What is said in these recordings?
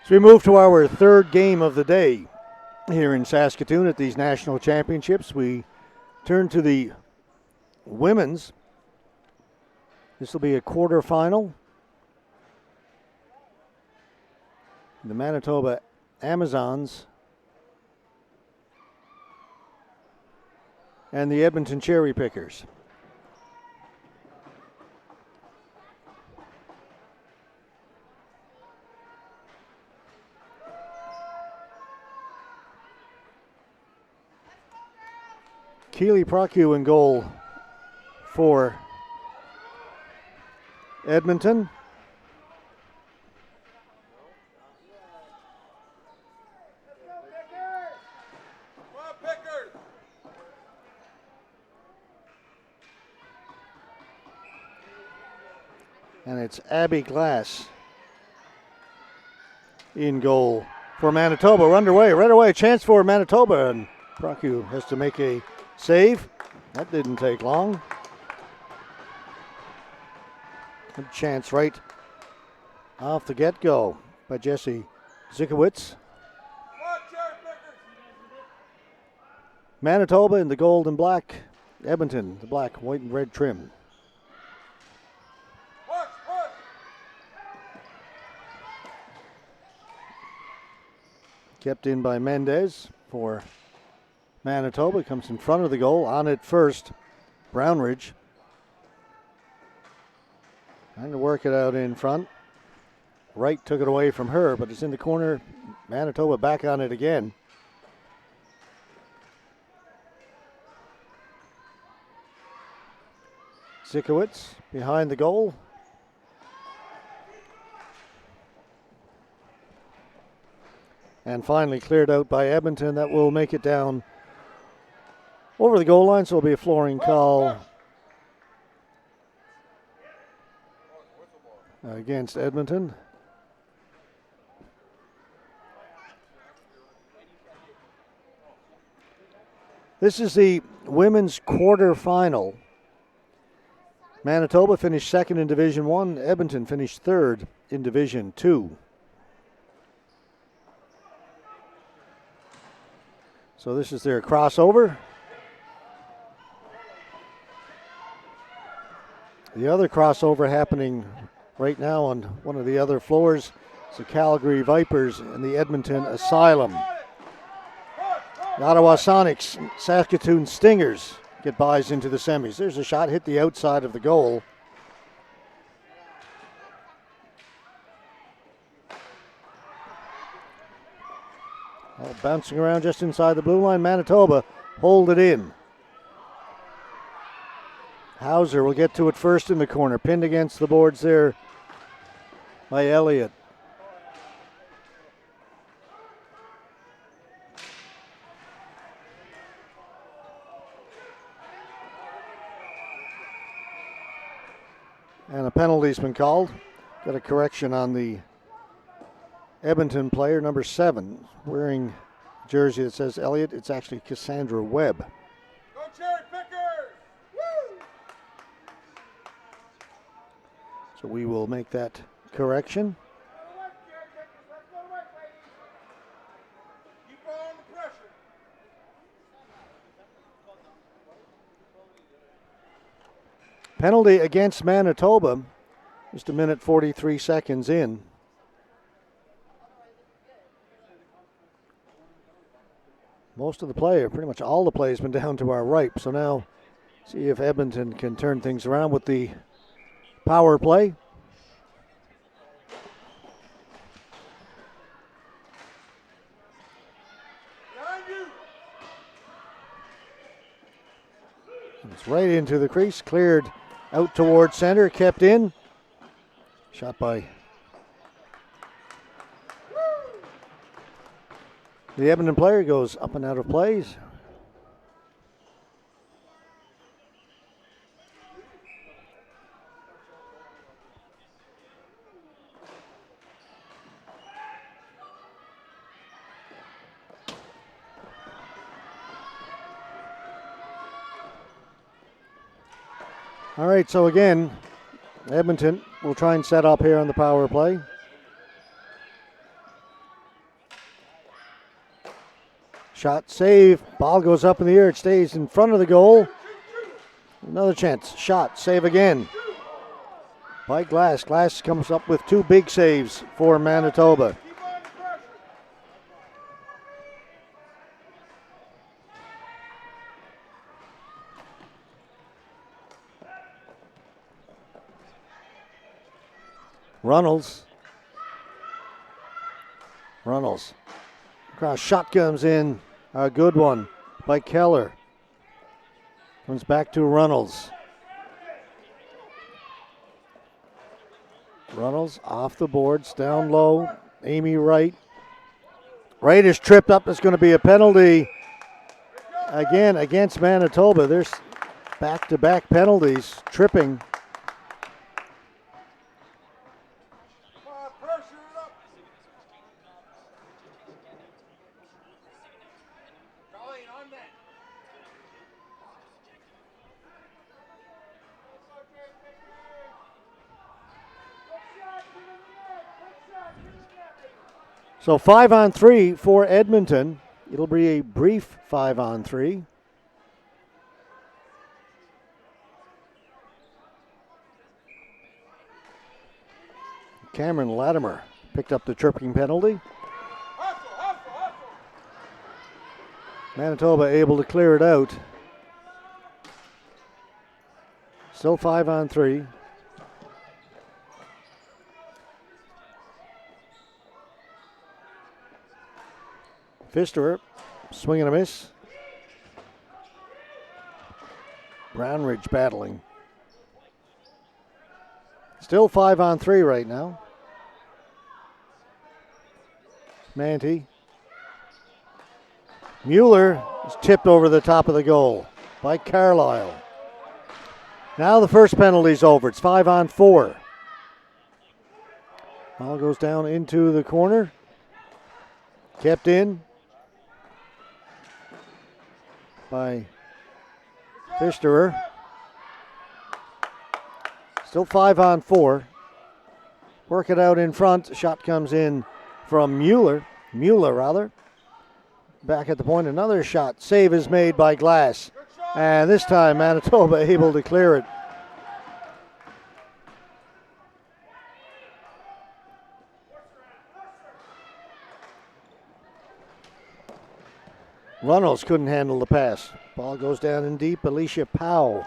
So we move to our third game of the day here in Saskatoon at these national championships. We turn to the women's. This will be a quarterfinal. The Manitoba Amazons and the Edmonton Cherry Pickers. Keely Procu in goal for Edmonton. And it's Abby Glass in goal for Manitoba. We're underway. Right away, a chance for Manitoba, and Procu has to make a save. That didn't take long. Good chance right off the get-go by Jesse Zikowitz. Manitoba in the gold and black. Edmonton, the black, white, and red trim. Kept in by Mendez for Manitoba. Comes in front of the goal. On it first, Brownridge. Trying to work it out in front. Wright took it away from her, but it's in the corner. Manitoba back on it again. Zikowitz behind the goal. And finally cleared out by Edmonton. That will make it down over the goal line, so it'll be a flooring call against Edmonton. This is the women's quarterfinal. Manitoba finished second in Division 1. Edmonton finished third in Division 2. So this is their crossover. The other crossover happening right now on one of the other floors is the Calgary Vipers and the Edmonton Asylum. The Ottawa Sonics, Saskatoon Stingers get buys into the semis. There's a shot, hit the outside of the goal. Well, bouncing around just inside the blue line. Manitoba hold it in. Hauser will get to it first in the corner. Pinned against the boards there by Elliott. And a penalty's been called. Got a correction on the Edmonton player, number 7, wearing a jersey that says Elliott. It's actually Cassandra Webb. Go Cherry Pickers! Woo! So we will make that correction. Keep on the pressure. Penalty against Manitoba. Just a minute 43 seconds in. Most of the play, or pretty much all the play, has been down to our right. So now see if Edmonton can turn things around with the power play. Behind you. It's right into the crease, cleared out towards center, kept in. Shot by the Edmonton player, goes up and out of plays. All right, so again, Edmonton will try and set up here on the power play. Shot, save. Ball goes up in the air. It stays in front of the goal. Another chance. Shot, save again. By Glass. Glass comes up with 2 big saves for Manitoba. Keep on the pressure. Runnels. Cross shot comes in. A good one by Keller. Comes back to Runnels. Runnels off the boards, down low. Amy Wright. Wright is tripped up. It's going to be a penalty again against Manitoba. There's back-to-back penalties. Tripping. Come on, pressure it up. Colleen, on that. So 5-on-3 for Edmonton. It'll be a brief 5-on-3. Cameron Latimer picked up the tripping penalty. Hustle. Manitoba able to clear it out. Still 5-on-3. Pfisterer, swing and a miss. Brownridge battling. Still 5-on-3 right now. Manti. Mueller is tipped over the top of the goal by Carlisle. Now the first penalty's over. It's 5-on-4. Ball goes down into the corner. Kept in by Pfisterer. Still 5-on-4. Work it out in front. Shot comes in from Mueller. Back at the point, another shot. Save is made by Glass. And this time Manitoba able to clear it. Runnels couldn't handle the pass. Ball goes down in deep. Alicia Powell.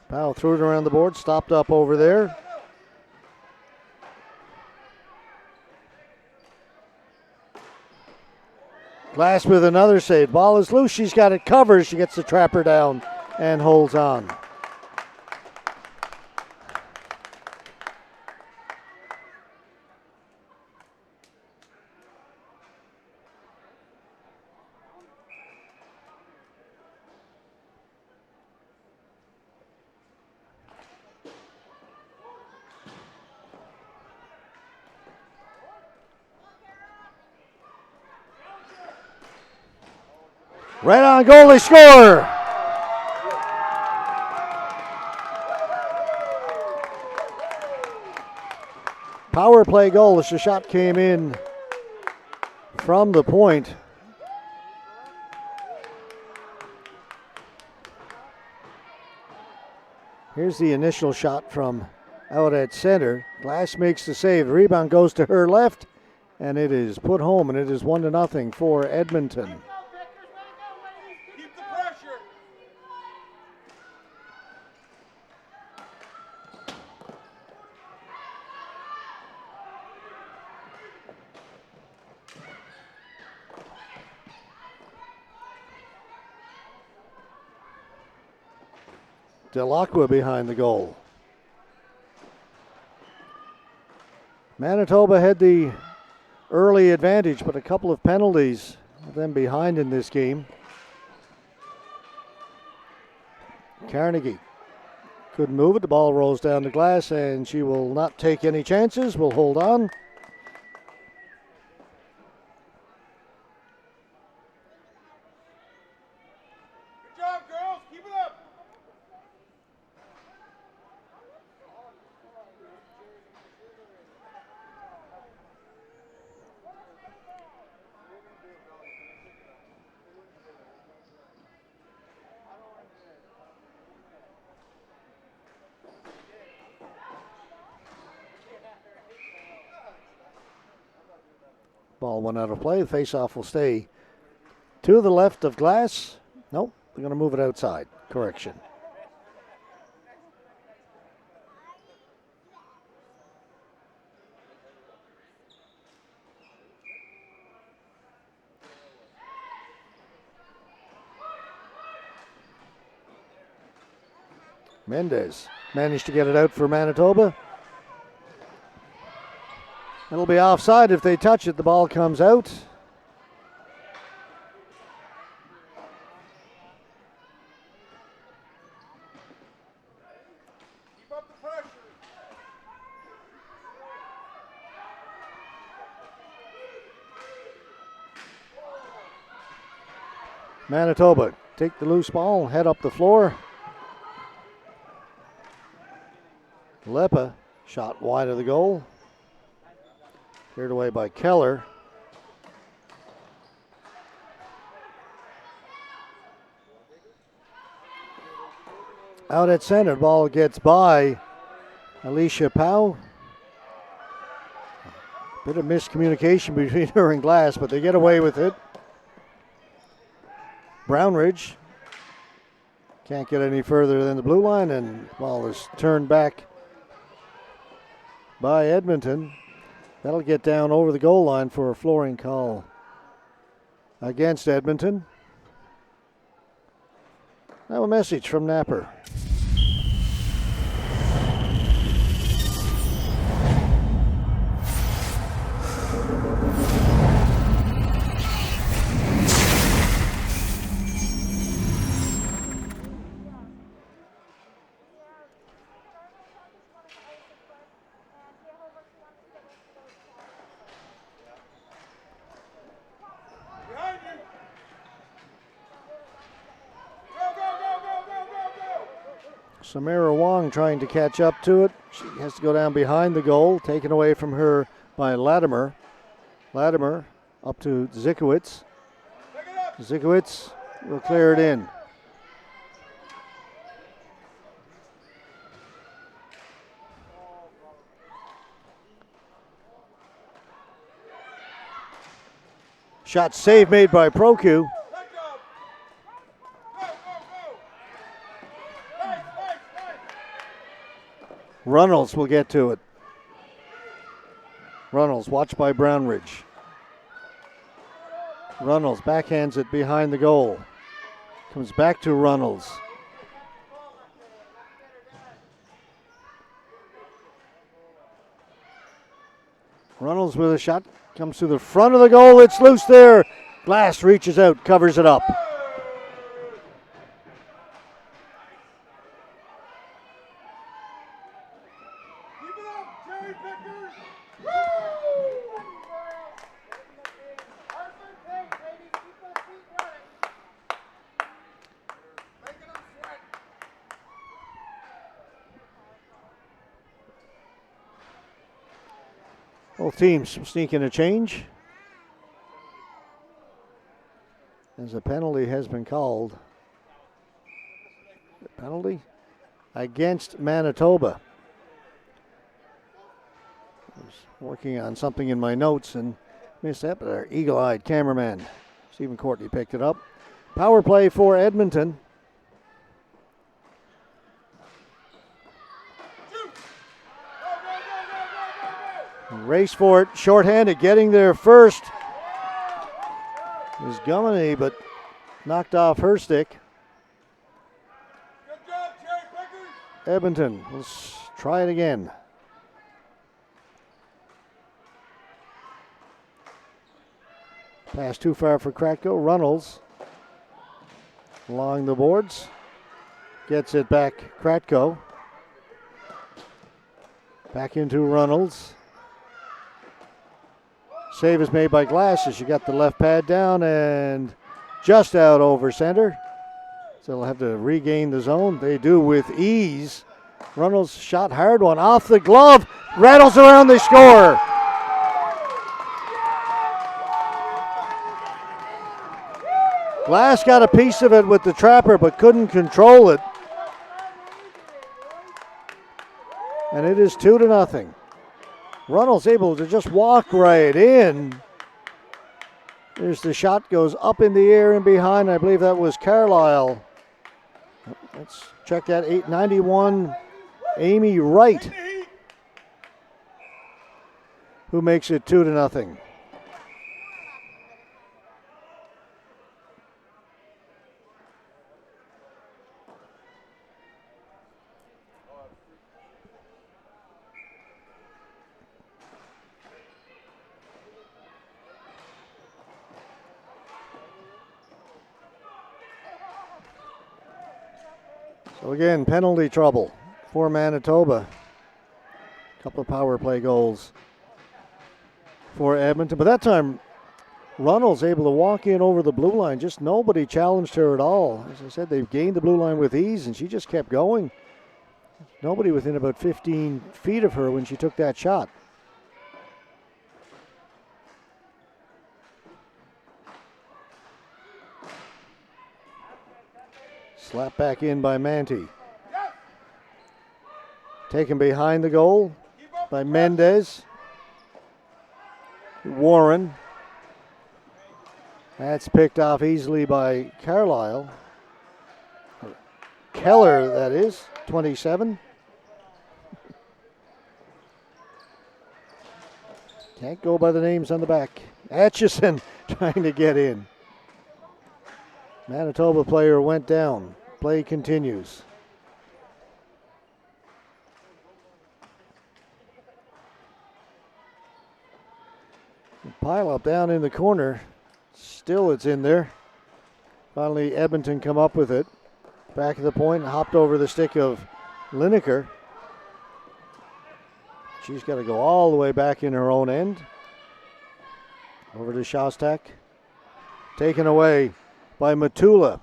Powell threw it around the board, stopped up over there. Glass with another save. Ball is loose. She's got it covered. She gets the trapper down and holds on. Right on goal, they score. Power play goal as the shot came in from the point. Here's the initial shot from out at center. Glass makes the save. The rebound goes to her left, and it is put home, and it is 1-0 for Edmonton. Keep the pressure. Delacqua behind the goal. Manitoba had the early advantage, but a couple of penalties of them behind in this game. Carnegie couldn't move it. The ball rolls down to Glass, and she will not take any chances. Will hold on. Good job, girls. Keep it up. Ball went out of play. The face-off will stay to the left of glass. Nope, they're going to move it outside. Correction. Mendez managed to get it out for Manitoba. It'll be offside if they touch it. The ball comes out. Keep up the pressure. Manitoba take the loose ball, head up the floor. Lepa shot wide of the goal. Cleared away by Keller. Out at center, ball gets by Alicia Powell. Bit of miscommunication between her and Glass, but they get away with it. Brownridge can't get any further than the blue line, and ball is turned back by Edmonton. That'll get down over the goal line for a flooring call against Edmonton. Now a message from Napper. Behind you. Go, go, go, go, go, go, go. Samara Wong trying to catch up to it. She has to go down behind the goal, taken away from her by Latimer. Latimer up to Zikowicz. Pick it up. Zikowicz will clear it in. Shot save made by Proku. Good job. Go, go, go. Nice, nice, nice. Runnels will get to it. Runnels watched by Brownridge. Runnels backhands it behind the goal. Comes back to Runnels. Runnels with a shot. Comes to the front of the goal. It's loose there. Glass reaches out, covers it up. Keep it up, cherry pickers. Woo! Arthur, take, baby. Keep those feet running. Making them sweat. Both teams sneaking a change. As a penalty has been called. Penalty against Manitoba. I was working on something in my notes and missed that, but our eagle-eyed cameraman, Stephen Courtney, picked it up. Power play for Edmonton. Race for it, shorthanded, getting there first is Gummany, but knocked off her stick. Good job, cherry pickers. Edmonton, let's try it again. Pass too far for Kratko. Runnels along the boards. Gets it back, Kratko. Back into Runnels. Save is made by Glass as she got the left pad down and just out over center. So they'll have to regain the zone. They do with ease. Runnels shot hard one off the glove. Rattles around, they score. Glass got a piece of it with the trapper but couldn't control it. And it is 2-0. Runnels able to just walk right in There's the shot, goes up in the air and behind. I believe that was Carlisle. Let's check that. 891, Amy Wright, who makes it 2-0. So again, penalty trouble for Manitoba. A couple of power play goals for Edmonton. But that time, Runnels able to walk in over the blue line. Just nobody challenged her at all. As I said, they've gained the blue line with ease, and she just kept going. Nobody within about 15 feet of her when she took that shot. Slap back in by Manti. Taken behind the goal by Mendez. Warren. That's picked off easily by Carlisle. Keller, that is, 27. Can't go by the names on the back. Atchison trying to get in. Manitoba player went down. Play continues. Pile up down in the corner. Still it's in there. Finally Edmonton come up with it. Back of the point, hopped over the stick of Lineker. She's got to go all the way back in her own end. Over to Shostak. Taken away by Matula.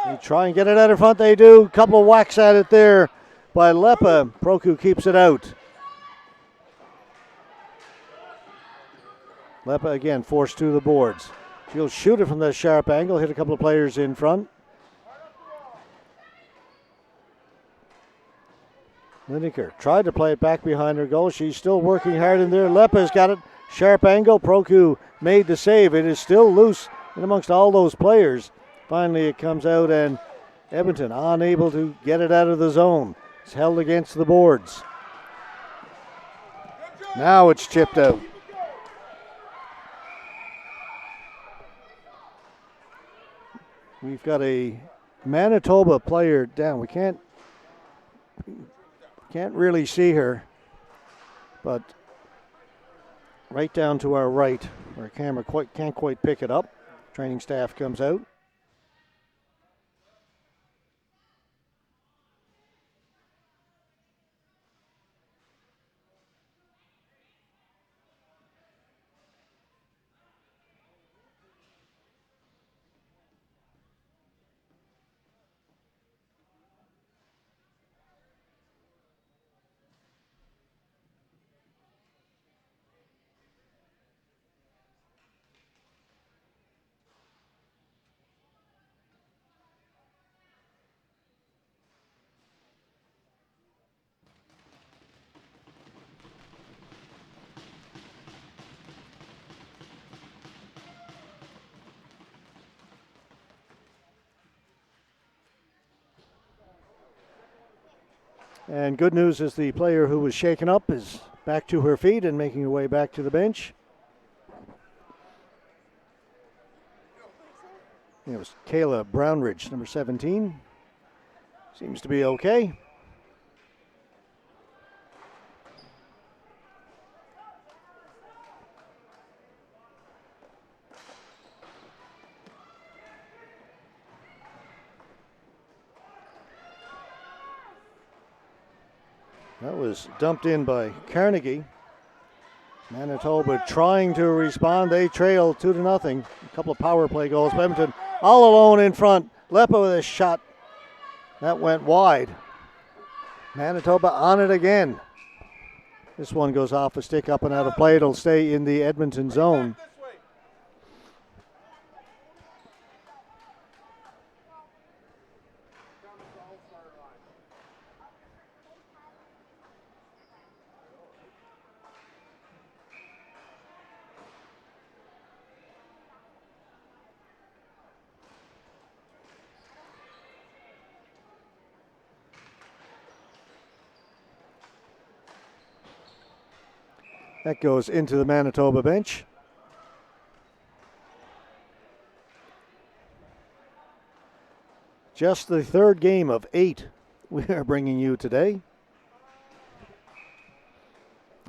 They try and get it out in front. They do. Couple of whacks at it there by Lepa. Proku keeps it out. Lepa again forced to the boards. She'll shoot it from the sharp angle. Hit a couple of players in front. Lineker tried to play it back behind her goal. She's still working hard in there. Lepa's got it. Sharp angle. Proku made the save. It is still loose in amongst all those players. Finally it comes out and Edmonton unable to get it out of the zone. It's held against the boards. Now it's chipped out. We've got a Manitoba player down. We can't really see her, but right down to our right, where camera can't quite pick it up. Training staff comes out. And good news is the player who was shaken up is back to her feet and making her way back to the bench. It was Kayla Brownridge, number 17. Seems to be okay. That was dumped in by Carnegie. Manitoba trying to respond. They trail 2-0. A couple of power play goals. Edmonton all alone in front. Lepa with a shot. That went wide. Manitoba on it again. This one goes off a stick up and out of play. It'll stay in the Edmonton zone. That goes into the Manitoba bench. Just the third game of 8 we are bringing you today,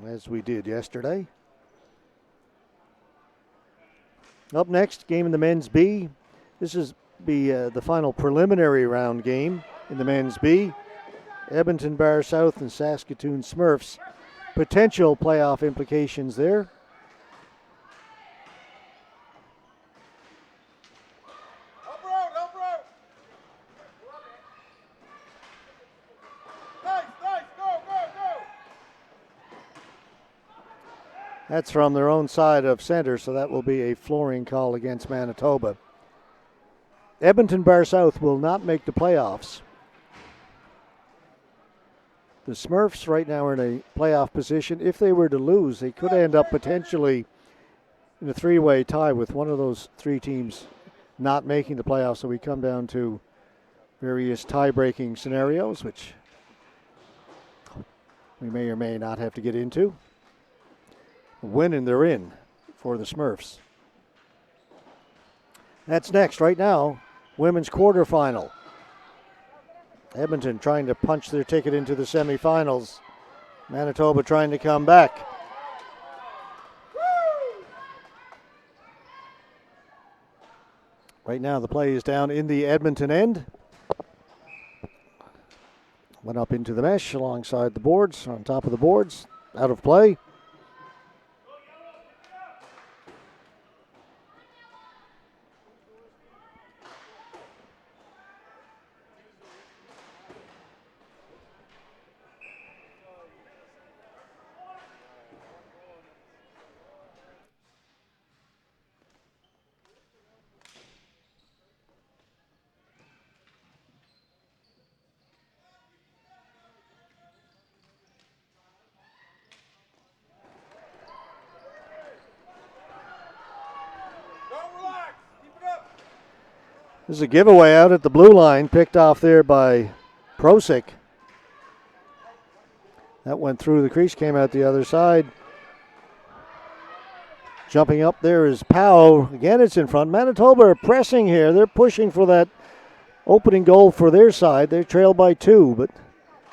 as we did yesterday. Up next, game in the men's B. This is the final preliminary round game in the men's B. Edmonton Bar South and Saskatoon Smurfs. Potential playoff implications there. That's from their own side of center, so that will be a flooring call against Manitoba. Edmonton Bar South will not make the playoffs. The Smurfs right now are in a playoff position. If they were to lose, they could end up potentially in a three-way tie with one of those three teams not making the playoffs. So we come down to various tie-breaking scenarios, which we may or may not have to get into. Winning, they're in for the Smurfs. That's next. Right now, women's quarterfinal. Edmonton trying to punch their ticket into the semifinals. Manitoba trying to come back. Right now, the play is down in the Edmonton end. Went up into the mesh alongside the boards, on top of the boards, out of play. This is a giveaway out at the blue line, picked off there by Prosick. That went through the crease, came out the other side. Jumping up there is Powell. Again, it's in front. Manitoba are pressing here. They're pushing for that opening goal for their side. They're trailed by 2, but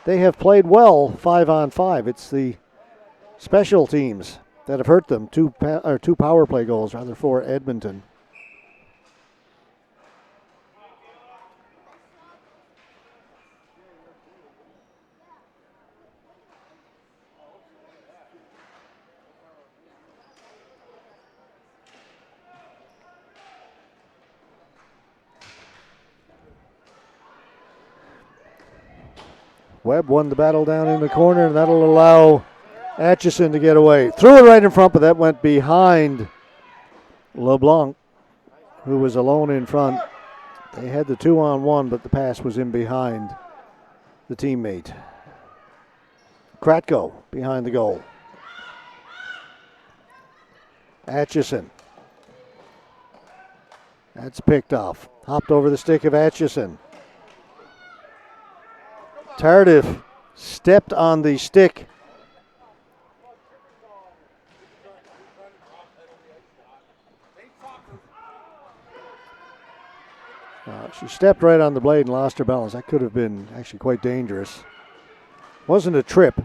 they have played well 5-on-5. It's the special teams that have hurt them. Two power play goals, rather, for Edmonton. Webb won the battle down in the corner, and that'll allow Atchison to get away. Threw it right in front, but that went behind LeBlanc, who was alone in front. They had the 2-on-1, but the pass was in behind the teammate. Kratko behind the goal. Atchison. That's picked off. Hopped over the stick of Atchison. Tardif stepped on the stick. She stepped right on the blade and lost her balance. That could have been actually quite dangerous. Wasn't a trip.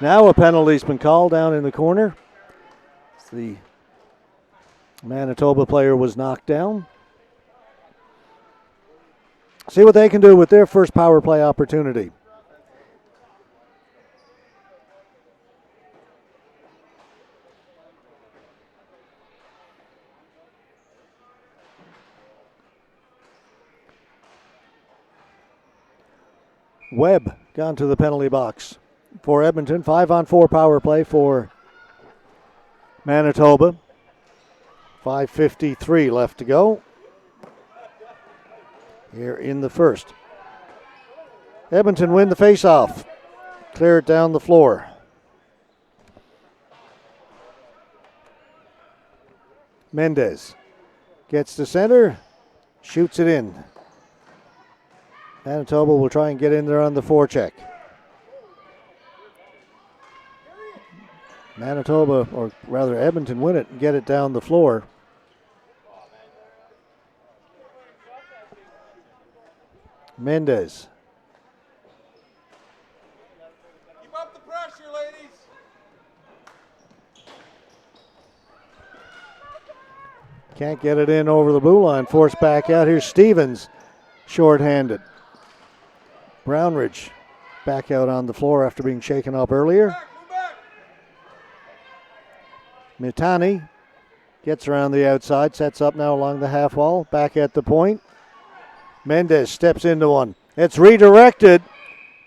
Now a penalty's been called down in the corner. The Manitoba player was knocked down. See what they can do with their first power play opportunity. Webb gone to the penalty box for Edmonton. 5-on-4 power play for Manitoba. 5:53 left to go here in the first. Edmonton win the faceoff. Clear it down the floor. Mendez gets to center. Shoots it in. Manitoba will try and get in there on the forecheck. Manitoba, or rather Edmonton, win it and get it down the floor. Mendez. Keep up the pressure, ladies. Can't get it in over the blue line. Forced back out. Here's Stevens, shorthanded. Brownridge back out on the floor after being shaken up earlier. Move back. Mitani gets around the outside, sets up now along the half wall, back at the point. Mendez steps into one. It's redirected.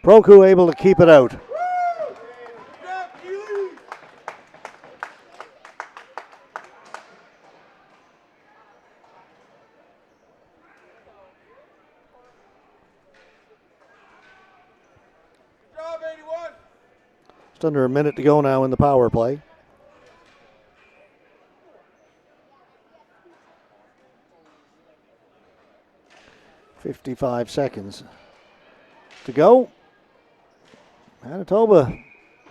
Proku able to keep it out. Drop, Keely. Job, 81. Just under a minute to go now in the power play. .55 seconds to go. Manitoba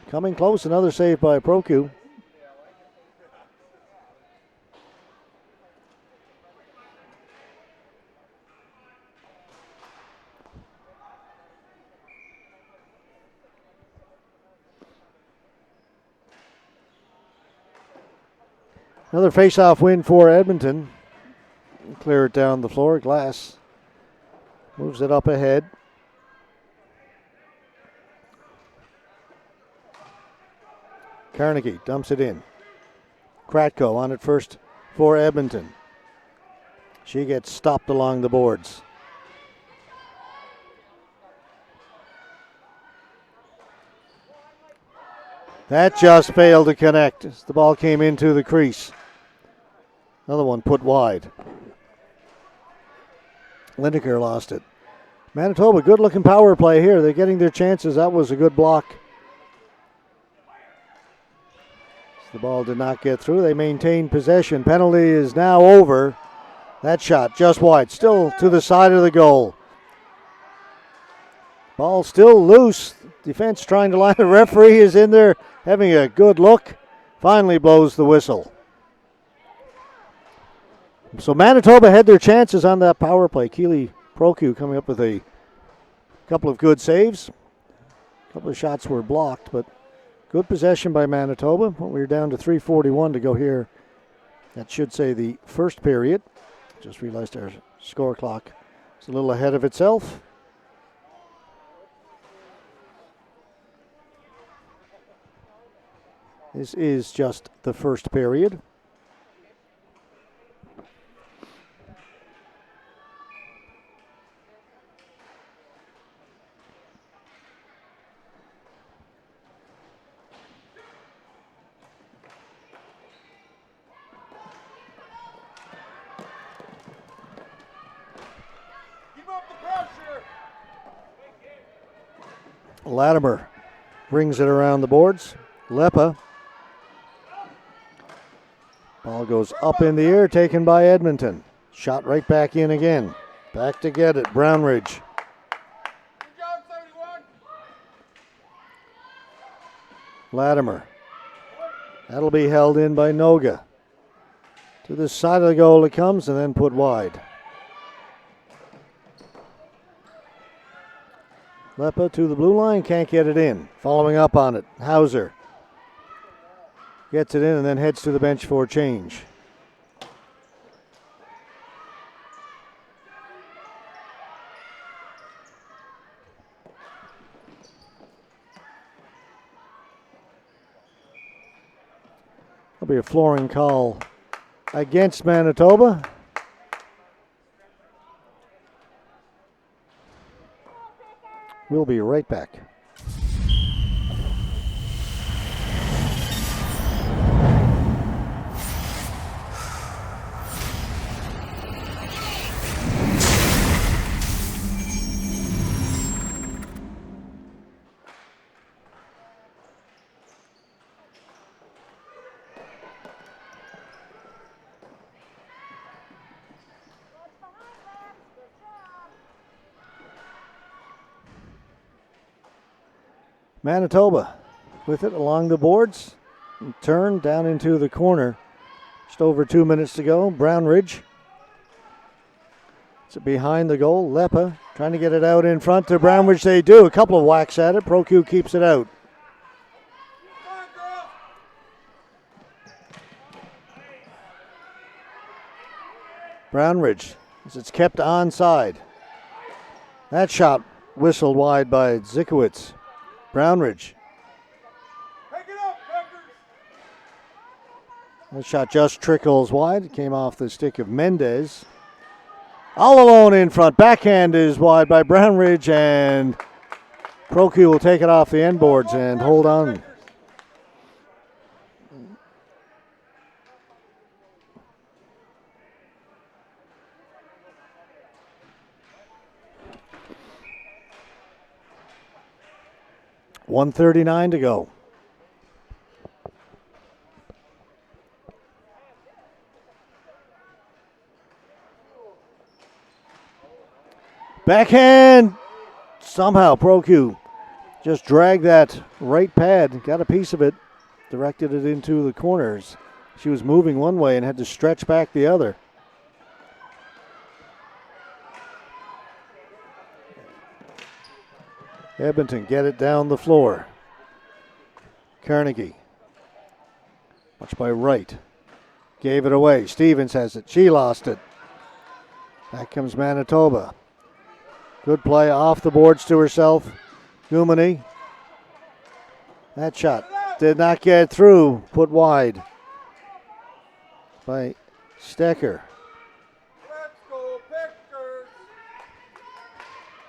coming close. Another save by Proku. Another face-off win for Edmonton. Clear it down the floor. Glass moves it up ahead. Carnegie dumps it in. Kratko on it first for Edmonton. She gets stopped along the boards. That just failed to connect as the ball came into the crease. Another one put wide. Lineker lost it. Manitoba, good looking power play here. They're getting their chances. That was a good block. The ball did not get through. They maintain possession. Penalty is now over. That shot just wide. Still to the side of the goal. Ball still loose. Defense trying to line. The referee is in there having a good look. Finally blows the whistle. So Manitoba had their chances on that power play. Keely Proku coming up with a couple of good saves. A couple of shots were blocked, but good possession by Manitoba. We're down to 3:41 to go here. That should say the first period. Just realized our score clock is a little ahead of itself. This is just the first period. Latimer brings it around the boards. Lepa. Ball goes up in the air, taken by Edmonton. Shot right back in again. Back to get it, Brownridge. Good job, 31. Latimer. That'll be held in by Noga. To the side of the goal it comes and then put wide. Lepa to the blue line, can't get it in. Following up on it, Hauser. Gets it in and then heads to the bench for change. There'll be a flooring call against Manitoba. We'll be right back. Manitoba with it along the boards. And turn down into the corner. Just over 2 minutes to go. Brown Ridge. It's behind the goal. Lepa trying to get it out in front to Brown Ridge. They do. A couple of whacks at it. ProQ keeps it out. Come on, girl. Brown Ridge as it's kept onside. That shot whistled wide by Zikowitz. Brown Ridge. Pick it up, Peckers. That shot just trickles wide. It came off the stick of Mendez. All alone in front. Backhand is wide by Brown Ridge, and ProQ will take it off the end boards and hold on. .139 to go. Backhand. Somehow ProQ just dragged that right pad, got a piece of it, directed it into the corners. She was moving one way and had to stretch back the other. Edmonton get it down the floor. Carnegie. Watch by Wright. Gave it away. Stevens has it. She lost it. Back comes Manitoba. Good play off the boards to herself. Gumani. That shot did not get through. Put wide by Stecker. Let's go, Peckers.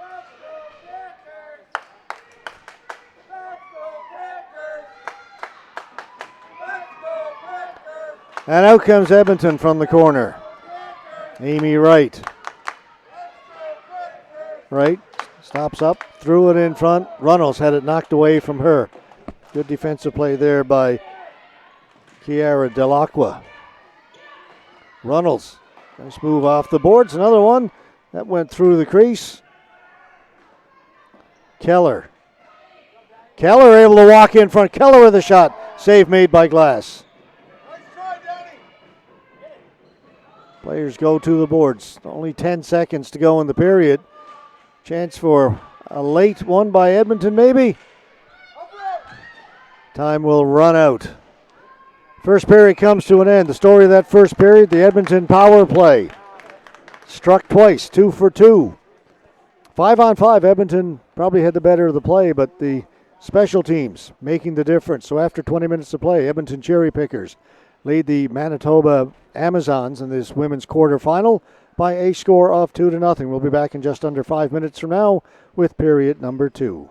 Let's go, Packers! Let's go, Peckers. Let's go, Peckers. And out comes Edmonton from the corner. Amy Wright. Wright stops up, threw it in front. Runnels had it knocked away from her. Good defensive play there by Kiara Delacqua. Runnels, nice move off the boards. Another one that went through the crease. Keller. Keller able to walk in front. Keller with a shot. Save made by Glass. Nice try, Danny. Players go to the boards. Only 10 seconds to go in the period. Chance for a late one by Edmonton, maybe. Time will run out. First period comes to an end. The story of that first period, the Edmonton power play. Struck twice, 2 for 2. 5-on-5, Edmonton probably had the better of the play, but the special teams making the difference. So after 20 minutes to play, Edmonton Cherry Pickers lead the Manitoba Amazons in this women's quarterfinal by a score of 2-0. We'll be back in just under 5 minutes from now with period number 2.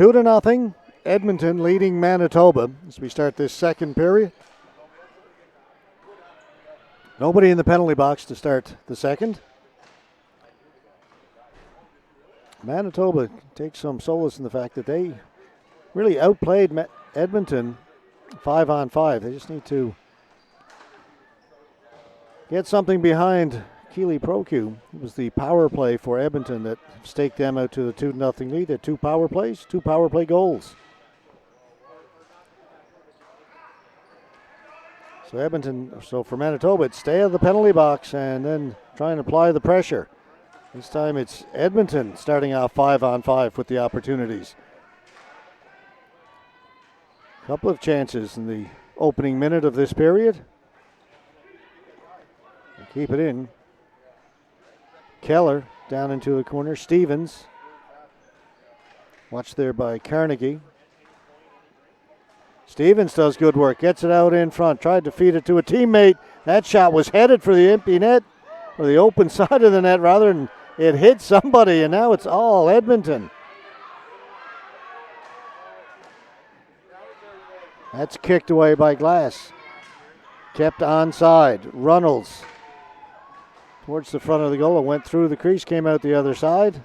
2-0. Edmonton leading Manitoba as we start this second period. Nobody in the penalty box to start the second. Manitoba takes some solace in the fact that they really outplayed Edmonton 5-on-5. They just need to get something behind Keeley Procu. It was the power play for Edmonton that staked them out to the 2-0 lead at 2 power plays, 2 power play goals. So for Manitoba, it's stay out of the penalty box and then try and apply the pressure. This time it's Edmonton starting off 5-on-5 with the opportunities. A couple of chances in the opening minute of this period. They keep it in. Keller down into the corner. Stevens. Watched there by Carnegie. Stevens does good work. Gets it out in front. Tried to feed it to a teammate. That shot was headed for the empty net, or the open side of the net rather, and it hit somebody, and now it's all Edmonton. That's kicked away by Glass. Kept onside. Runnels towards the front of the goal. It went through the crease, came out the other side.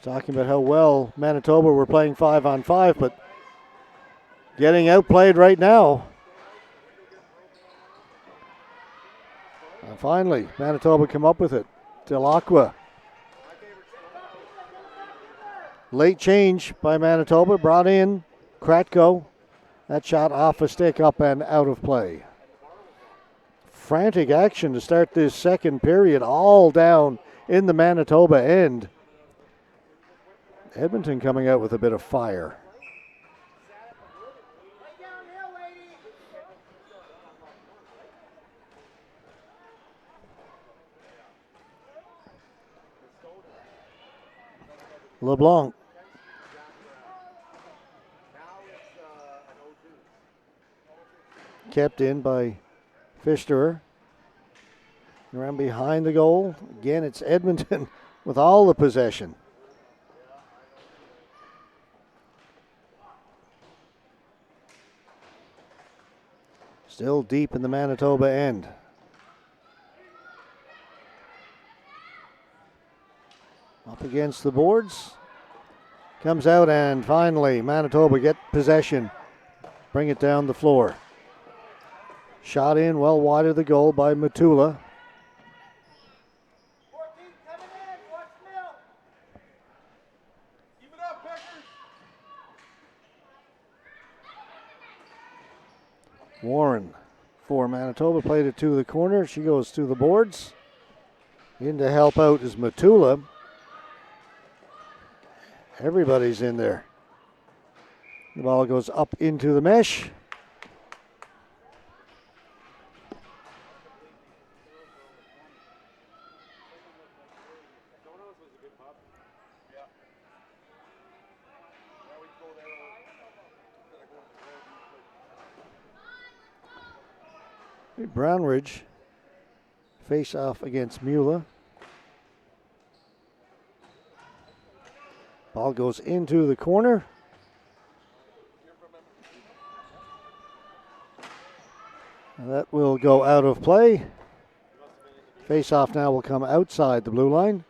Talking about how well Manitoba were playing 5-on-5, but getting outplayed right now. And finally, Manitoba come up with it. Delacqua. Late change by Manitoba, brought in Kratko. That shot off a stick, up and out of play. Frantic action to start this second period, all down in the Manitoba end. Edmonton coming out with a bit of fire. LeBlanc. Kept in by Fisterer. Around behind the goal. Again, it's Edmonton with all the possession. Still deep in the Manitoba end. Up against the boards. Comes out, and finally Manitoba get possession. Bring it down the floor. Shot in well wide of the goal by Matula. 14 coming in. Watch Mill. Keep it up, Pickers. Warren for Manitoba played it to the corner. She goes to the boards. In to help out is Matula. Everybody's in there. The ball goes up into the mesh. Brownridge face off against Mula. Ball goes into the corner. And that will go out of play. Face off now will come outside the blue line.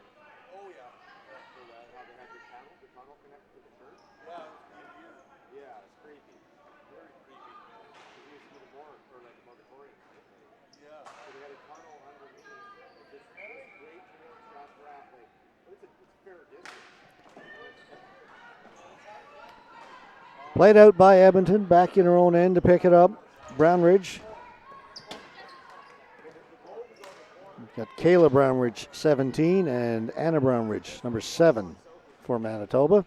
Played out by Edmonton, back in her own end to pick it up. Brownridge. We've got Kayla Brownridge, 17, and Anna Brownridge, number 7 for Manitoba.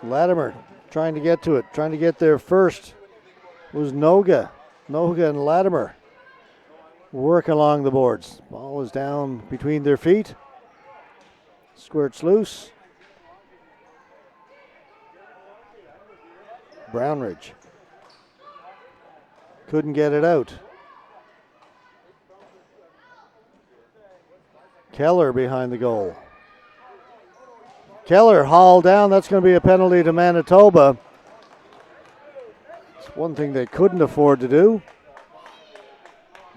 Latimer trying to get to it, trying to get there first was Noga. Noga and Latimer work along the boards. Ball is down between their feet. Squirts loose. Brownridge couldn't get it out. Keller behind the goal. Keller hauled down. That's going to be a penalty to Manitoba. It's one thing they couldn't afford to do.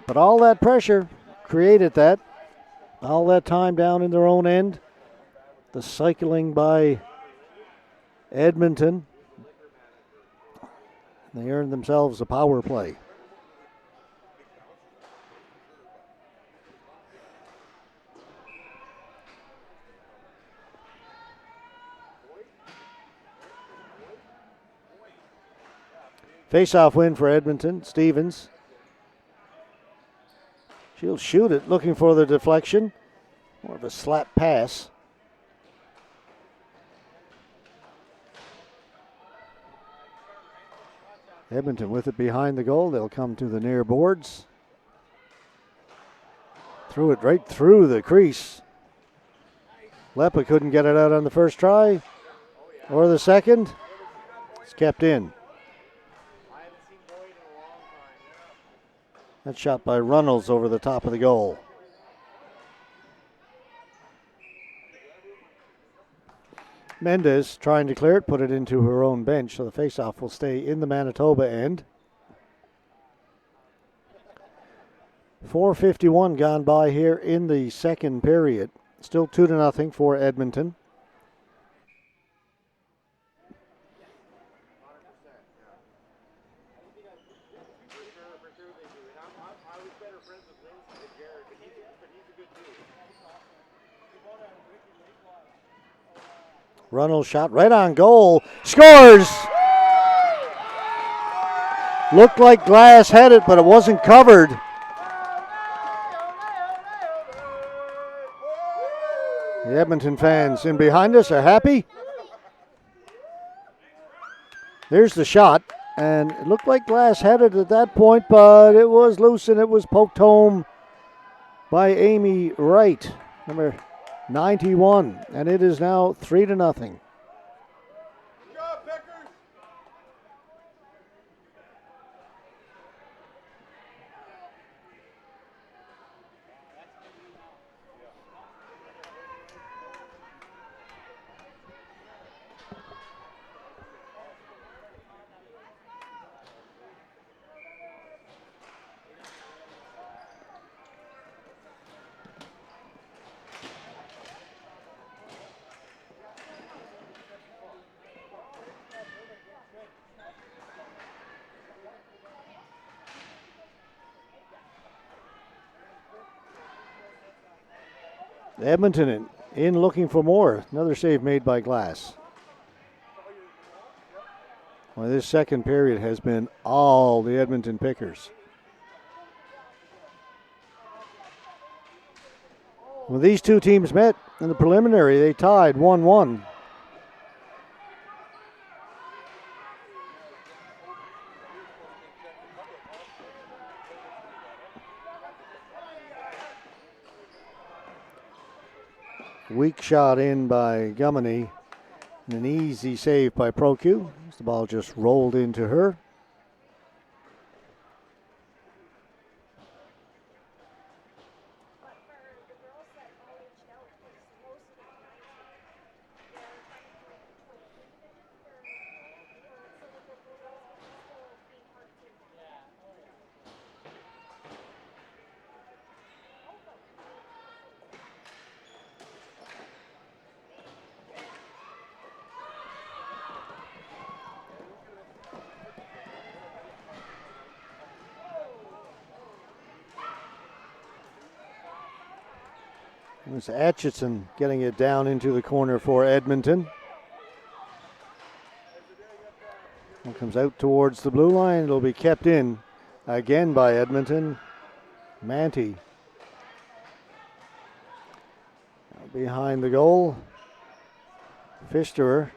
But all that pressure created that. All that time down in their own end. The cycling by Edmonton. They earned themselves a power play. Face-off win for Edmonton. Stevens. She'll shoot it, looking for the deflection. More of a slap pass. Edmonton with it behind the goal. They'll come to the near boards. Threw it right through the crease. Lepa couldn't get it out on the first try or the second. It's kept in. That shot by Runnels over the top of the goal. Mendez trying to clear it, put it into her own bench, so the faceoff will stay in the Manitoba end. 4:51 gone by here in the second period. Still 2-0 for Edmonton. Runnels shot right on goal. Scores! Looked like Glass had it, but it wasn't covered. The Edmonton fans in behind us are happy. There's the shot, and it looked like Glass had it at that point, but it was loose and it was poked home by Amy Wright, number 91, and it is now 3-0. Good job, Pickers. Edmonton in looking for more. Another save made by Glass. Well, this second period has been all the Edmonton Pickers. When these two teams met in the preliminary, they tied 1-1. Weak shot in by Gummany. And an easy save by Procu. The ball just rolled into her. It's Atchison getting it down into the corner for Edmonton. It comes out towards the blue line. It'll be kept in again by Edmonton. Manti behind the goal. Fisterer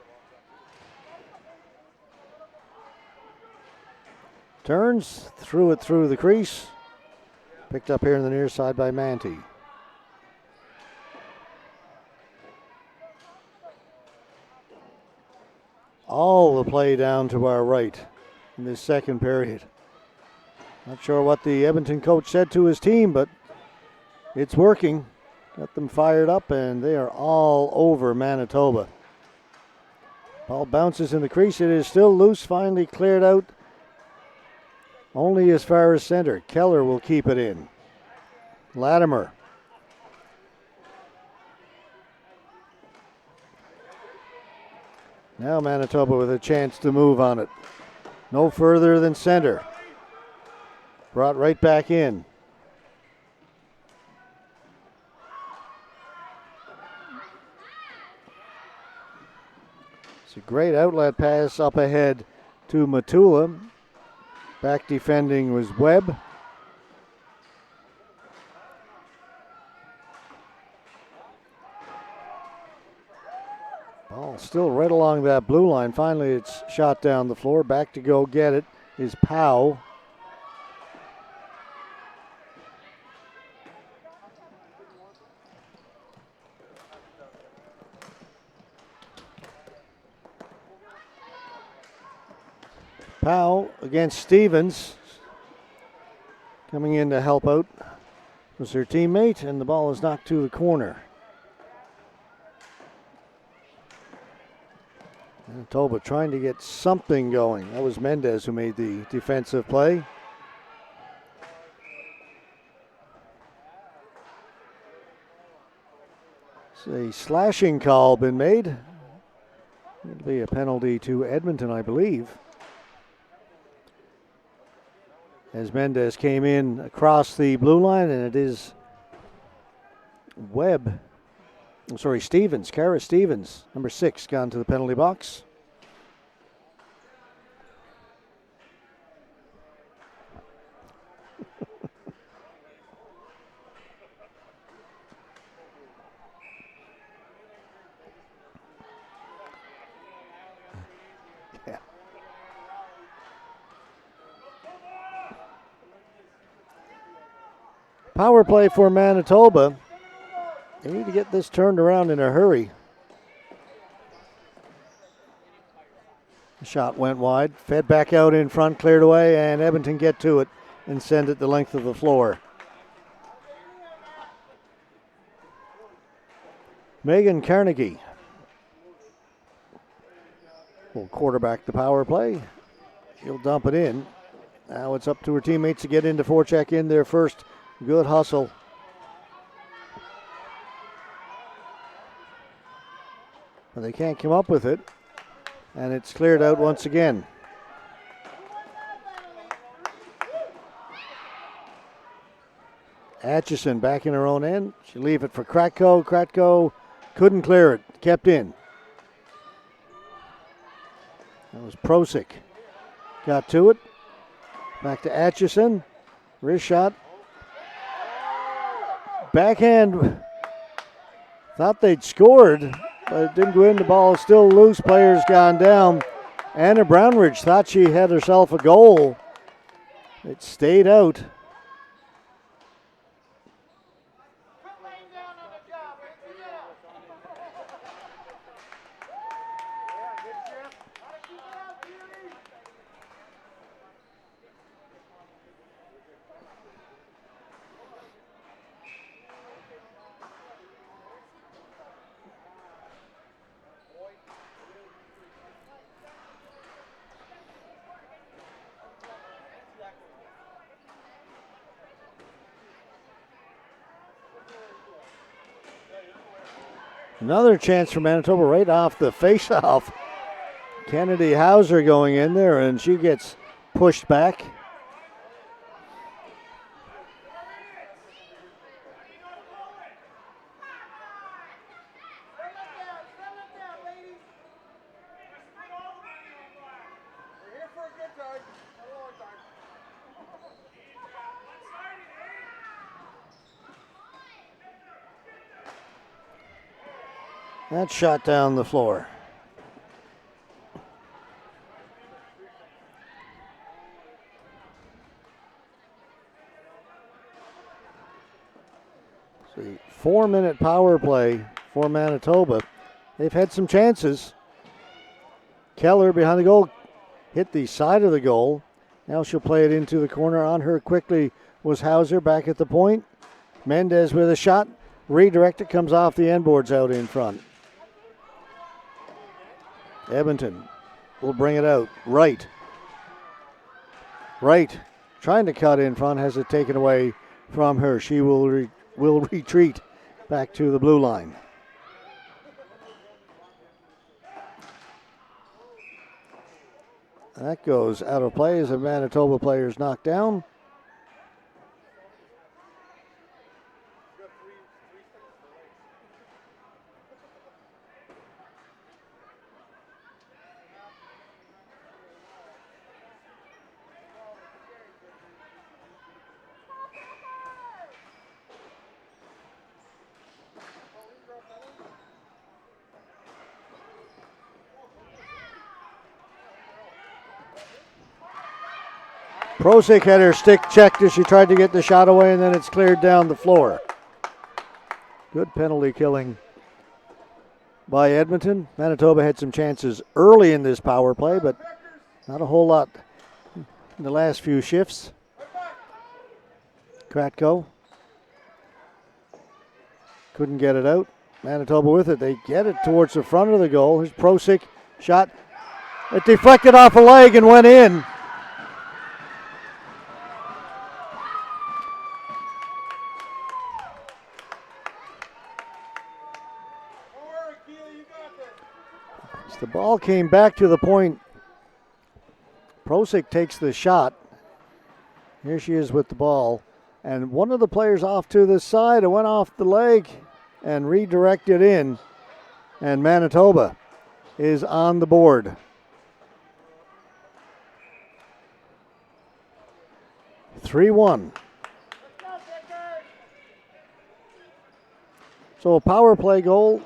turns, threw it through the crease. Picked up here on the near side by Manti. All the play down to our right in this second period. Not sure what the Edmonton coach said to his team, but it's working. Got them fired up, and they are all over Manitoba. Ball bounces in the crease. It is still loose, finally cleared out. Only as far as center. Keller will keep it in. Latimer. Now Manitoba with a chance to move on it. No further than center. Brought right back in. It's a great outlet pass up ahead to Matula. Back defending was Webb. Ball still right along that blue line. Finally, it's shot down the floor. Back to go get it is Powell. Powell against Stevens. Coming in to help out was her teammate, and the ball is knocked to the corner. Manitoba trying to get something going. That was Mendez who made the defensive play. It's a slashing call been made. It'll be a penalty to Edmonton, I believe. As Mendez came in across the blue line, and it is Stevens, Kara Stevens, number 6, gone to the penalty box. Yeah. Power play for Manitoba. They need to get this turned around in a hurry. The shot went wide, fed back out in front, cleared away, and Edmonton get to it and send it the length of the floor. Megan Carnegie will quarterback the power play. She'll dump it in. Now it's up to her teammates to get into forecheck in there first. Good hustle. But they can't come up with it. And it's cleared out once again. Atchison back in her own end. She'll leave it for Kratko. Kratko couldn't clear it. Kept in. That was Prosick. Got to it. Back to Atchison. Wrist shot. Backhand. Thought they'd scored, but it didn't go in. The ball is still loose. Players gone down. Anna Brownridge thought she had herself a goal. It stayed out. Another chance for Manitoba right off the face-off. Kennedy Hauser going in there, and she gets pushed back. That shot down the floor. See, 4-minute power play for Manitoba. They've had some chances. Keller behind the goal hit the side of the goal. Now she'll play it into the corner. On her quickly was Hauser back at the point. Mendez with a shot. Redirected, comes off the end boards out in front. Edmonton will bring it out. Right. Trying to cut in front, has it taken away from her. She will retreat back to the blue line. That goes out of play as a Manitoba player is knocked down. Prosick had her stick checked as she tried to get the shot away, and then it's cleared down the floor. Good penalty killing by Edmonton. Manitoba had some chances early in this power play, but not a whole lot in the last few shifts. Kratko couldn't get it out. Manitoba with it. They get it towards the front of the goal. Here's Prosick. Shot. It deflected off a leg and went in. As the ball came back to the point, Prosick takes the shot. Here she is with the ball. And one of the players off to the side, it went off the leg and redirected in. And Manitoba is on the board. 3-1. So a power play goal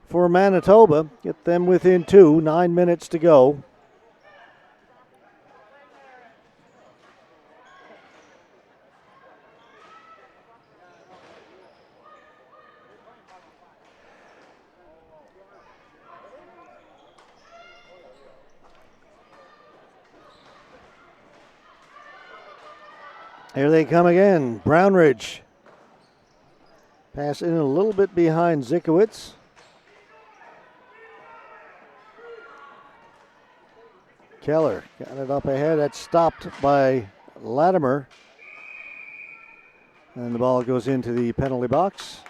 for Manitoba. Get them within 2, 9 minutes to go. Here they come again. Brownridge. Pass in a little bit behind Zikowitz. Keller got it up ahead. That's stopped by Latimer. And the ball goes into the penalty box.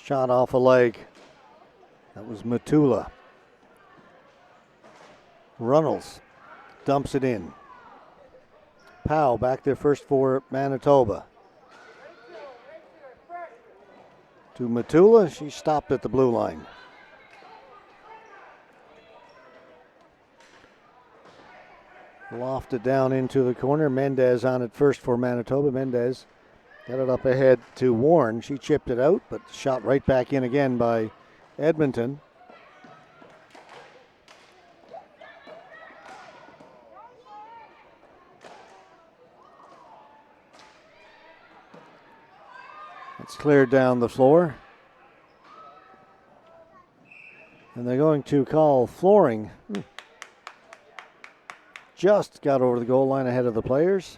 Shot off a leg. That was Matula. Runnels dumps it in. Powell back there first for Manitoba. To Matula. She stopped at the blue line. Lofted down into the corner. Mendez on it first for Manitoba. Mendez got it up ahead to Warren. She chipped it out, but shot right back in again by Edmonton. It's cleared down the floor. And they're going to call flooring. Just got over the goal line ahead of the players.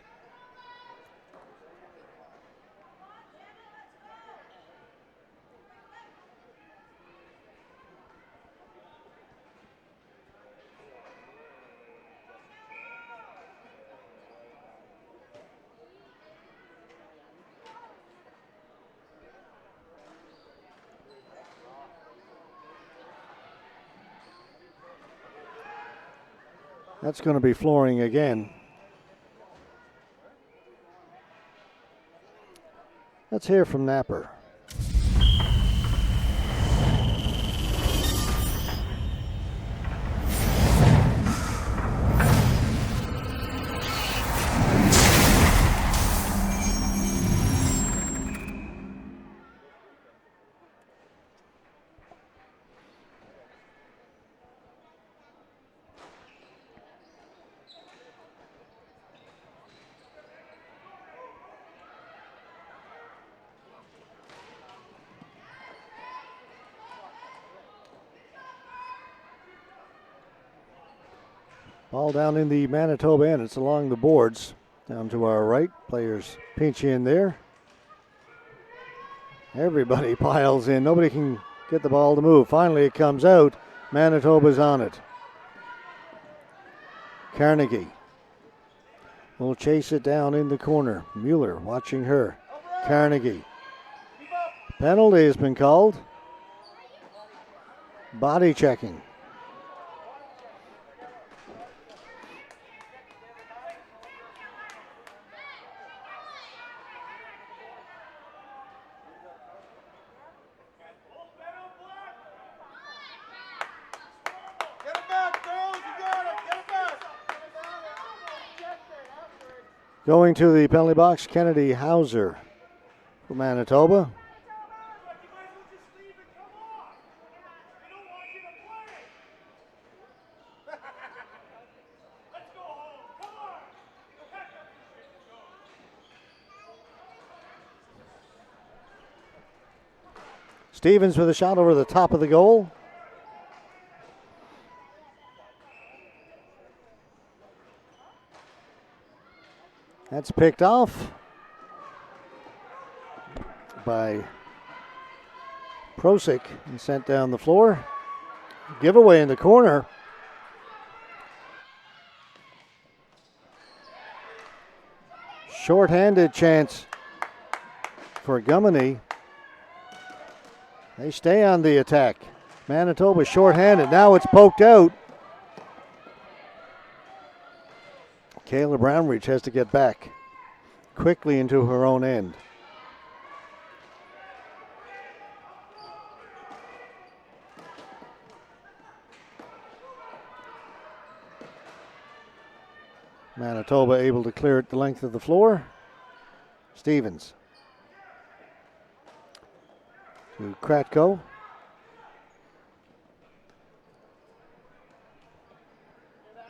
That's going to be flooring again. Let's hear from Napper. Ball down in the Manitoba end. It's along the boards. Down to our right. Players pinch in there. Everybody piles in. Nobody can get the ball to move. Finally it comes out. Manitoba's on it. Carnegie will chase it down in the corner. Mueller watching her. Carnegie. Penalty has been called. Body checking. Get it back, girls. You got it. Get it back. Going to the penalty box, Kennedy Hauser for Manitoba. Stevens with a shot over the top of the goal. That's picked off by Prosick and sent down the floor. Giveaway in the corner. Short-handed chance for Gummany. They stay on the attack. Manitoba short-handed. Now it's poked out. Kayla Brownridge has to get back quickly into her own end. Manitoba able to clear it the length of the floor. Stevens to Kratko.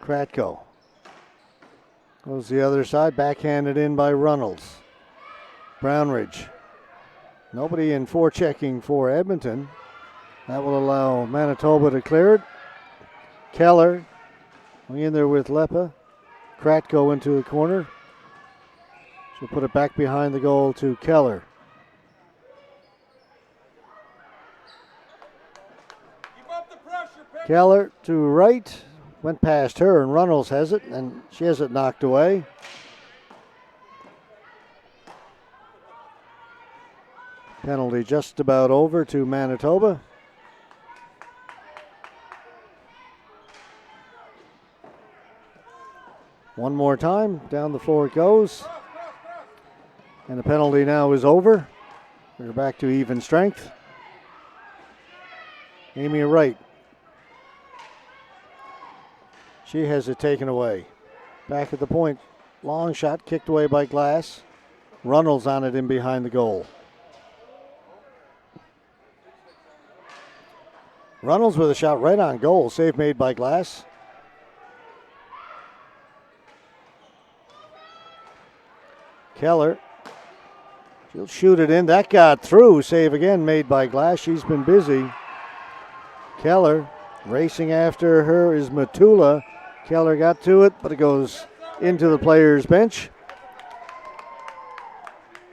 Kratko goes the other side, backhanded in by Runnels. Brownridge. Nobody in forechecking for Edmonton. That will allow Manitoba to clear it. Keller in there with Lepa. Kratko into the corner. She'll put it back behind the goal to Keller. Keep up the pressure, Pick. Keller to right. Went past her, and Runnels has it, and she has it knocked away. Penalty just about over to Manitoba. One more time, down the floor it goes. And the penalty now is over. We're back to even strength. Amy Wright. She has it taken away. Back at the point. Long shot kicked away by Glass. Runnels on it in behind the goal. Runnels with a shot right on goal. Save made by Glass. Keller. She'll shoot it in. That got through. Save again made by Glass. She's been busy. Keller racing after her is Matula. Keller got to it, but it goes into the players' bench.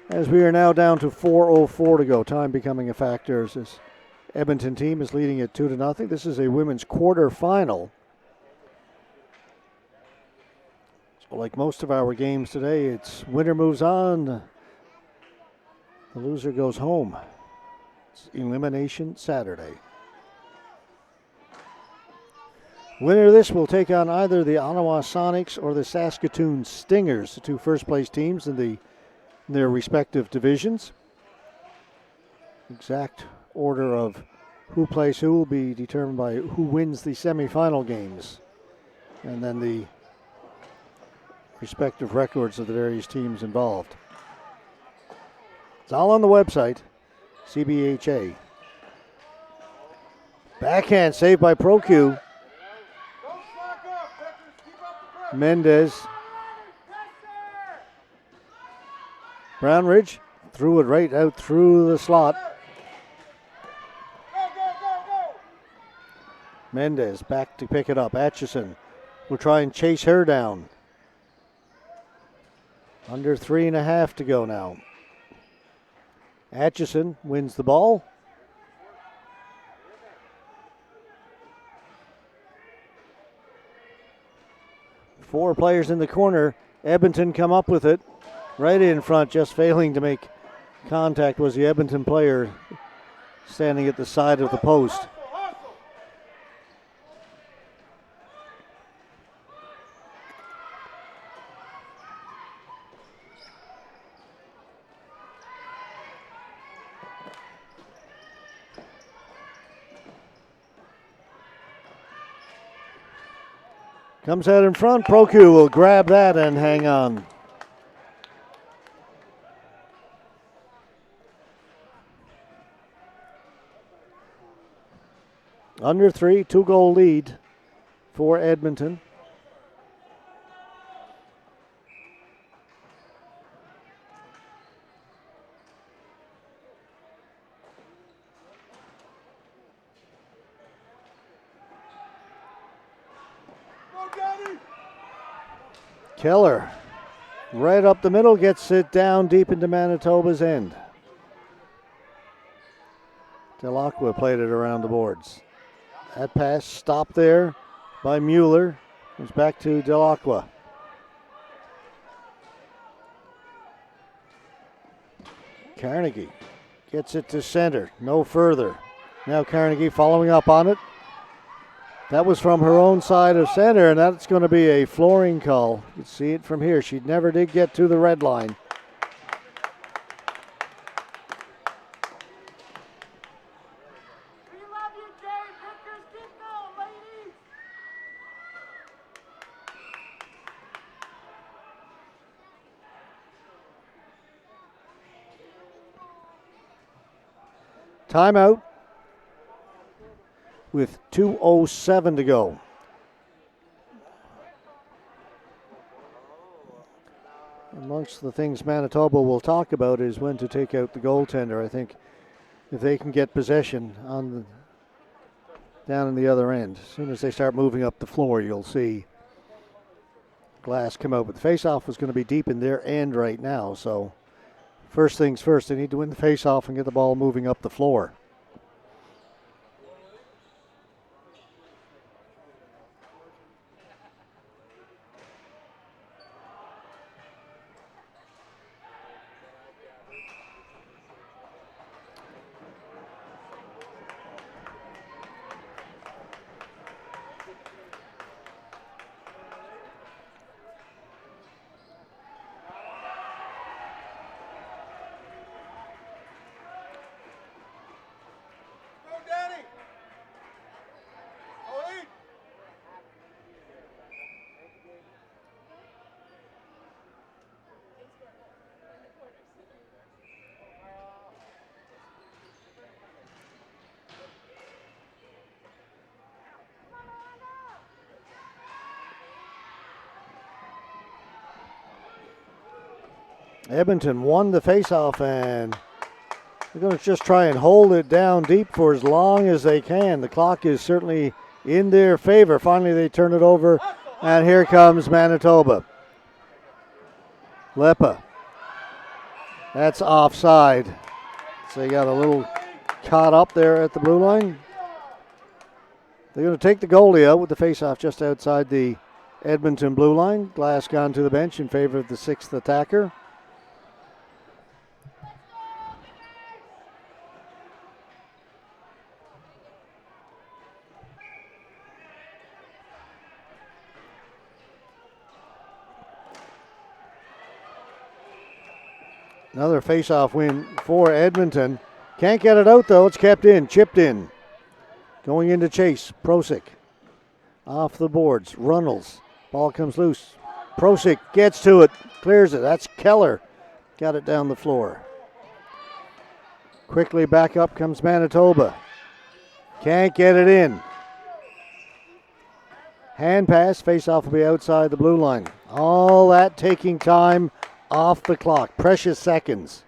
As we are now down to 4:04 to go, time becoming a factor as this Edmonton team is leading it 2-0. This is a women's quarterfinal. So like most of our games today, it's winner moves on, the loser goes home. It's Elimination Saturday. Winner of this will take on either the Ottawa Sonics or the Saskatoon Stingers, the two first-place teams in their respective divisions. Exact order of who plays who will be determined by who wins the semifinal games, and then the respective records of the various teams involved. It's all on the website, CBHA. Backhand saved by ProQ. Mendez. Brownridge threw it right out through the slot. Mendez back to pick it up. Atchison will try and chase her down. Under 3.5 to go now. Atchison wins the ball. Four players in the corner. Edmonton come up with it. Right in front, just failing to make contact was the Edmonton player standing at the side of the post. Comes out in front. Proku will grab that and hang on. Under 3, 2-goal lead for Edmonton. Keller, right up the middle, gets it down deep into Manitoba's end. Delacqua played it around the boards. That pass stopped there by Mueller. Comes back to Delacqua. Carnegie gets it to center, no further. Now Carnegie following up on it. That was from her own side of center, and that's going to be a flooring call. You can see it from here. She never did get to the red line. We love you, Jay. Pickers, keep going, ladies. Timeout with 2:07 to go. Amongst the things Manitoba will talk about is when to take out the goaltender. I think if they can get possession on down in the other end, as soon as they start moving up the floor, you'll see Glass come out. But the faceoff was going to be deep in their end right now. So first things first, they need to win the faceoff and get the ball moving up the floor. Edmonton won the faceoff, and they're going to just try and hold it down deep for as long as they can. The clock is certainly in their favor. Finally, they turn it over, and here comes Manitoba. Lepa. That's offside. So they got a little caught up there at the blue line. They're going to take the goalie out with the faceoff just outside the Edmonton blue line. Glass gone to the bench in favor of the sixth attacker. Another face-off win for Edmonton. Can't get it out, though. It's kept in, chipped in. Going into chase, Prosick. Off the boards, Runnels. Ball comes loose. Prosick gets to it, clears it. That's Keller. Got it down the floor. Quickly back up comes Manitoba. Can't get it in. Hand pass, face-off will be outside the blue line. All that taking time off the clock. Precious seconds.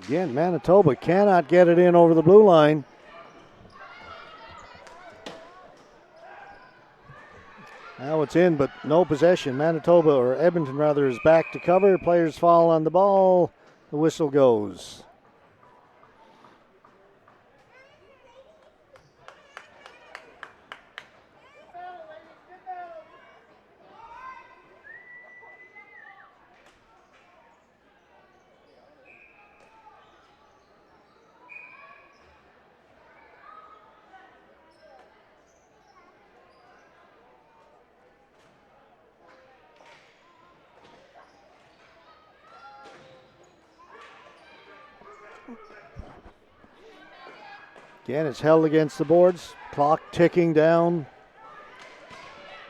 Again, Manitoba cannot get it in over the blue line. Now it's in, but no possession. Manitoba, or Edmonton rather, is back to cover. Players fall on the ball. The whistle goes. Again, it's held against the boards. Clock ticking down.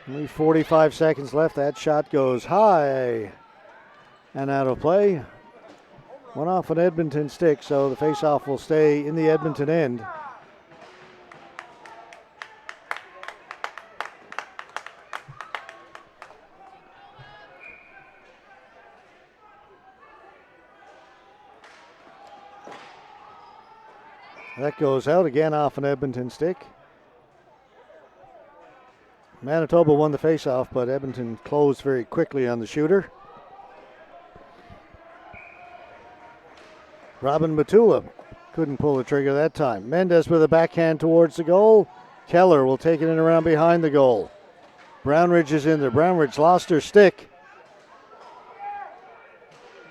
Only 45 seconds left. That shot goes high and out of play. Went off an Edmonton stick, so the faceoff will stay in the Edmonton end. That goes out again off an Edmonton stick. Manitoba won the faceoff, but Edmonton closed very quickly on the shooter. Robin Matula couldn't pull the trigger that time. Mendez with a backhand towards the goal. Keller will take it in around behind the goal. Brownridge is in there. Brownridge lost her stick.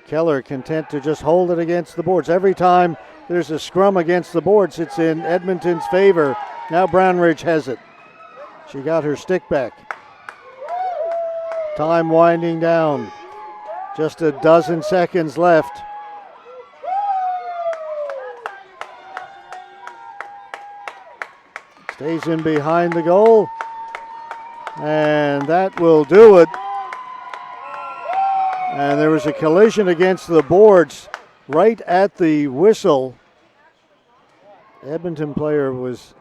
Keller content to just hold it against the boards. Every time there's a scrum against the boards, it's in Edmonton's favor. Now Brownridge has it. She got her stick back. Time winding down. Just a dozen seconds left. Stays in behind the goal. And that will do it. And there was a collision against the boards right at the whistle. Edmonton player was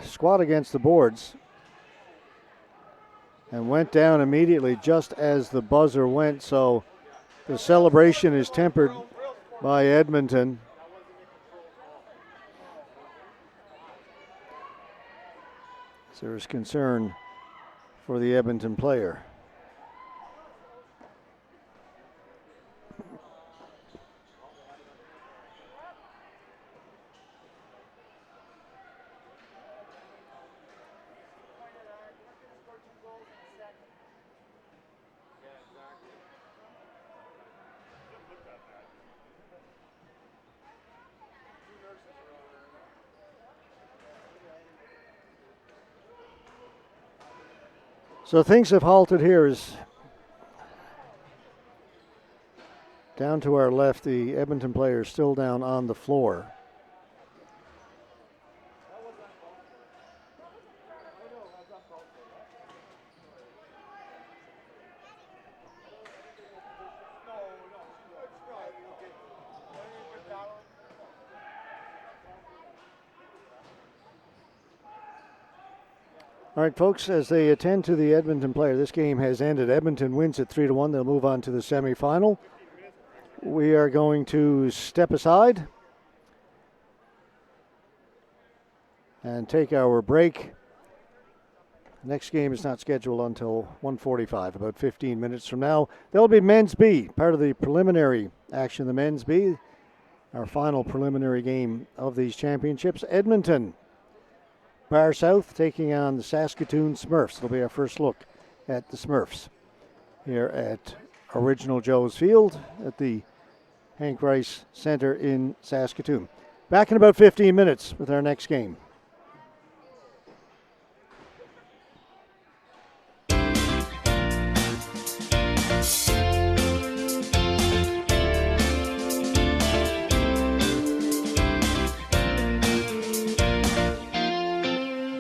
squat against the boards and went down immediately just as the buzzer went. So the celebration is tempered by Edmonton. So there's concern for the Edmonton player. So things have halted here. Is down to our left, the Edmonton player is still down on the floor. All right, folks, as they attend to the Edmonton player, this game has ended. Edmonton wins at 3-1. They'll move on to the semifinal. We are going to step aside and take our break. Next game is not scheduled until 1:45, about 15 minutes from now. There'll be men's B, part of the preliminary action, the men's B, our final preliminary game of these championships. Edmonton, Bar South taking on the Saskatoon Smurfs. It'll be our first look at the Smurfs here at Original Joe's Field at the Hank Rice Center in Saskatoon. Back in about 15 minutes with our next game.